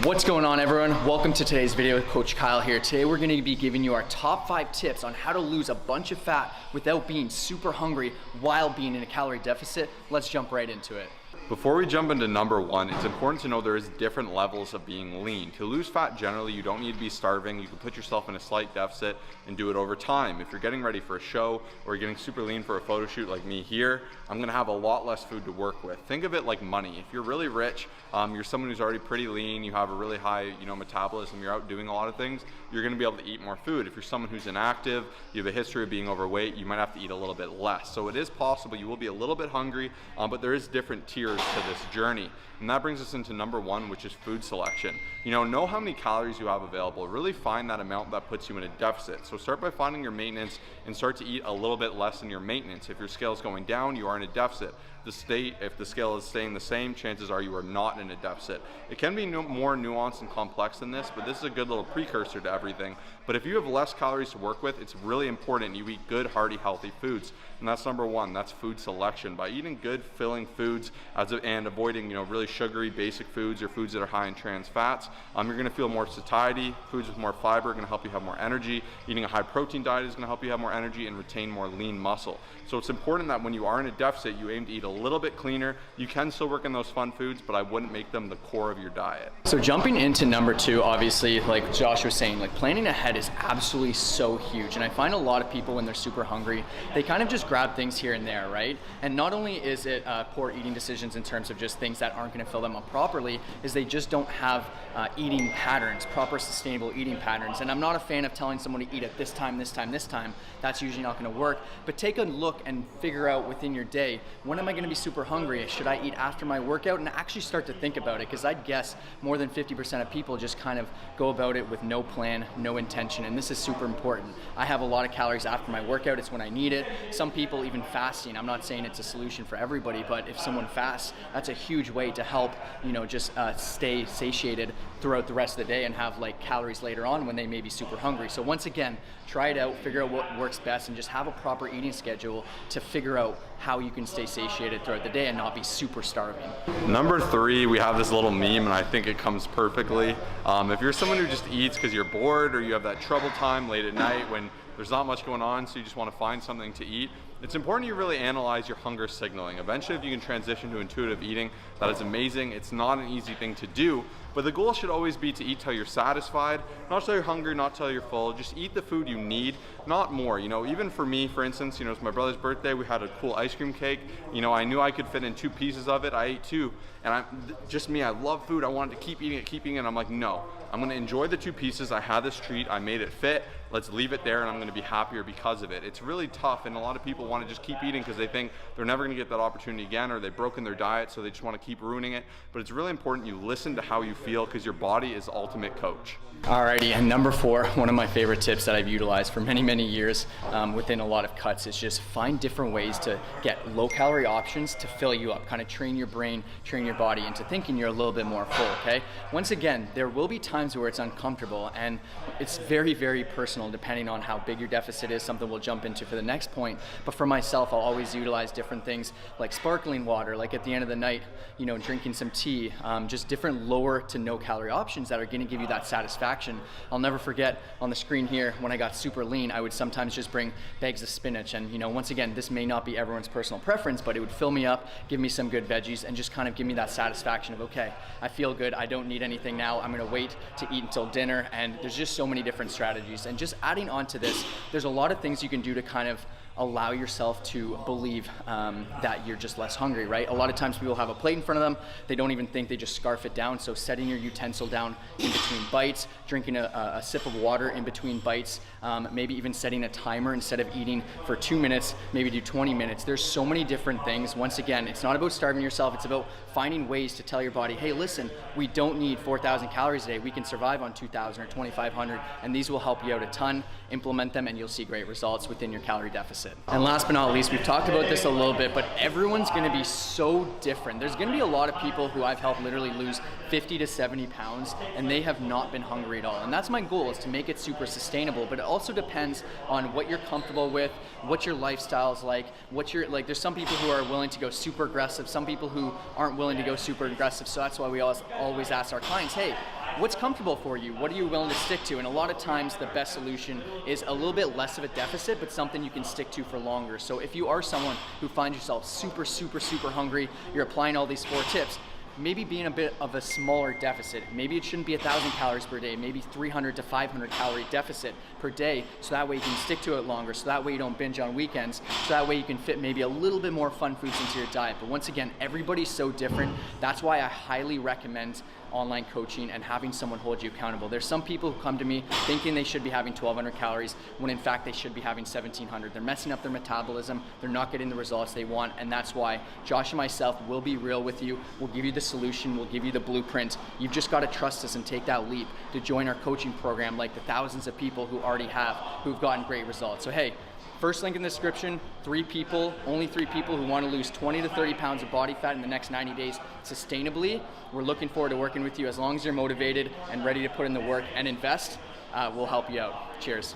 What's going on, everyone? Welcome to today's video with Coach Kyle here. Today we're going to be giving you our top 5 tips on how to lose a bunch of fat without being super hungry while being in a calorie deficit. Let's jump right into it. Before we jump into number 1, it's important to know there is different levels of being lean. To lose fat generally, you don't need to be starving. You can put yourself in a slight deficit and do it over time. If you're getting ready for a show or you're getting super lean for a photo shoot like me here, I'm gonna have a lot less food to work with. Think of it like money. If you're really rich, you're someone who's already pretty lean, you have a really high metabolism, you're out doing a lot of things, you're gonna be able to eat more food. If you're someone who's inactive, you have a history of being overweight, you might have to eat a little bit less. So it is possible you will be a little bit hungry, but there is different tiers to this journey. And that brings us into number 1, which is food selection. Know how many calories you have available. Really find that amount that puts you in a deficit. So start by finding your maintenance and start to eat a little bit less than your maintenance. If your scale is going down, you are in a deficit. If the scale is staying the same, chances are you are not in a deficit. It can be more nuanced and complex than this, but this is a good little precursor to everything. But if you have less calories to work with, it's really important you eat good, hearty, healthy foods. And that's number 1, that's food selection. By eating good, filling foods and avoiding really sugary, basic foods or foods that are high in trans fats, you're gonna feel more satiety. Foods with more fiber are gonna help you have more energy. Eating a high protein diet is gonna help you have more energy and retain more lean muscle. So it's important that when you are in a deficit, you aim to eat a little bit cleaner. You can still work on those fun foods, but I wouldn't make them the core of your diet. So jumping into number 2, obviously, like Josh was saying, planning ahead is absolutely so huge. And I find a lot of people when they're super hungry, they kind of just grab things here and there, right? And not only is it poor eating decisions in terms of just things that aren't gonna fill them up properly, is they just don't have eating patterns, proper sustainable eating patterns. And I'm not a fan of telling someone to eat at this time, this time, this time. That's usually not gonna work. But take a look and figure out within your day, when am I gonna be super hungry? Should I eat after my workout? And actually start to think about it, because I'd guess more than 50% of people just kind of go about it with no plan, no intention, and this is super important. I have a lot of calories after my workout, it's when I need it. Some people even fasting, I'm not saying it's a solution for everybody, but if someone fasts, that's a huge way to help, just stay satiated throughout the rest of the day and have calories later on when they may be super hungry. So once again, try it out, figure out what works best, and just have a proper eating schedule to figure out how you can stay satiated throughout the day and not be super starving. Number 3, we have this little meme, and I think it comes perfectly. If you're someone who just eats because you're bored or you have that trouble time late at night when there's not much going on, so you just want to find something to eat, it's important you really analyze your hunger signaling. Eventually, if you can transition to intuitive eating, that is amazing. It's not an easy thing to do, but the goal should always be to eat till you're satisfied, not till you're hungry, not till you're full. Just eat the food you need, not more. Even for me, for instance, it's my brother's birthday, we had a cool ice cream cake. I knew I could fit in 2 pieces of it. I ate 2, and just me, I love food. I wanted to keep eating it. I'm like, no, I'm gonna enjoy the 2 pieces. I had this treat, I made it fit. Let's leave it there, and I'm gonna be happier because of it. It's really tough, and a lot of people wanna just keep eating because they think they're never gonna get that opportunity again, or they've broken their diet, so they just wanna keep ruining it. But it's really important you listen to how you feel, because your body is the ultimate coach. Alrighty, and number 4, one of my favorite tips that I've utilized for many, many years within a lot of cuts is just find different ways to get low-calorie options to fill you up, kind of train your brain, train your body into thinking you're a little bit more full, okay? Once again, there will be times where it's uncomfortable, and it's very, very personal depending on how big your deficit is, something we'll jump into for the next point. But for myself, I'll always utilize different things like sparkling water, like at the end of the night, drinking some tea, just different lower to no calorie options that are gonna give you that satisfaction. I'll never forget on the screen here, when I got super lean, I would sometimes just bring bags of spinach. And once again, this may not be everyone's personal preference, but it would fill me up, give me some good veggies, and just kind of give me that satisfaction of, okay, I feel good, I don't need anything now, I'm gonna wait to eat until dinner. And there's just so many different strategies. And just adding on to this, there's a lot of things you can do to kind of allow yourself to believe that you're just less hungry, right? A lot of times people have a plate in front of them, they don't even think, they just scarf it down. So setting your utensil down in between bites, drinking a sip of water in between bites, maybe even setting a timer instead of eating for 2 minutes, maybe do 20 minutes. There's so many different things. Once again, it's not about starving yourself, it's about finding ways to tell your body, hey, listen, we don't need 4,000 calories a day, we can survive on 2,000 or 2,500, and these will help you out a ton. Implement them and you'll see great results within your calorie deficit. deficit. And last but not least, we've talked about this a little bit, but everyone's gonna be so different. There's gonna be a lot of people who I've helped literally lose 50 to 70 pounds and they have not been hungry at all. And that's my goal, is to make it super sustainable, but it also depends on what you're comfortable with, what your lifestyle's like, there's some people who are willing to go super aggressive, some people who aren't willing to go super aggressive. So that's why we always ask our clients, hey, what's comfortable for you? What are you willing to stick to? And a lot of times the best solution is a little bit less of a deficit, but something you can stick to for longer. So if you are someone who finds yourself super, super, super hungry, you're applying all these 4 tips, maybe be in a bit of a smaller deficit. Maybe it shouldn't be 1,000 calories per day, maybe 300 to 500 calorie deficit per day, so that way you can stick to it longer, so that way you don't binge on weekends, so that way you can fit maybe a little bit more fun foods into your diet. But once again, everybody's so different. That's why I highly recommend online coaching and having someone hold you accountable. There's some people who come to me thinking they should be having 1,200 calories when in fact they should be having 1,700. They're messing up their metabolism, they're not getting the results they want, and that's why Josh and myself will be real with you. We'll give you the solution, we'll give you the blueprint. You've just got to trust us and take that leap to join our coaching program like the thousands of people who already have, who've gotten great results. So hey, first link in the description, only 3 people who want to lose 20 to 30 pounds of body fat in the next 90 days sustainably. We're looking forward to working with you. As long as you're motivated and ready to put in the work and invest, we'll help you out. Cheers.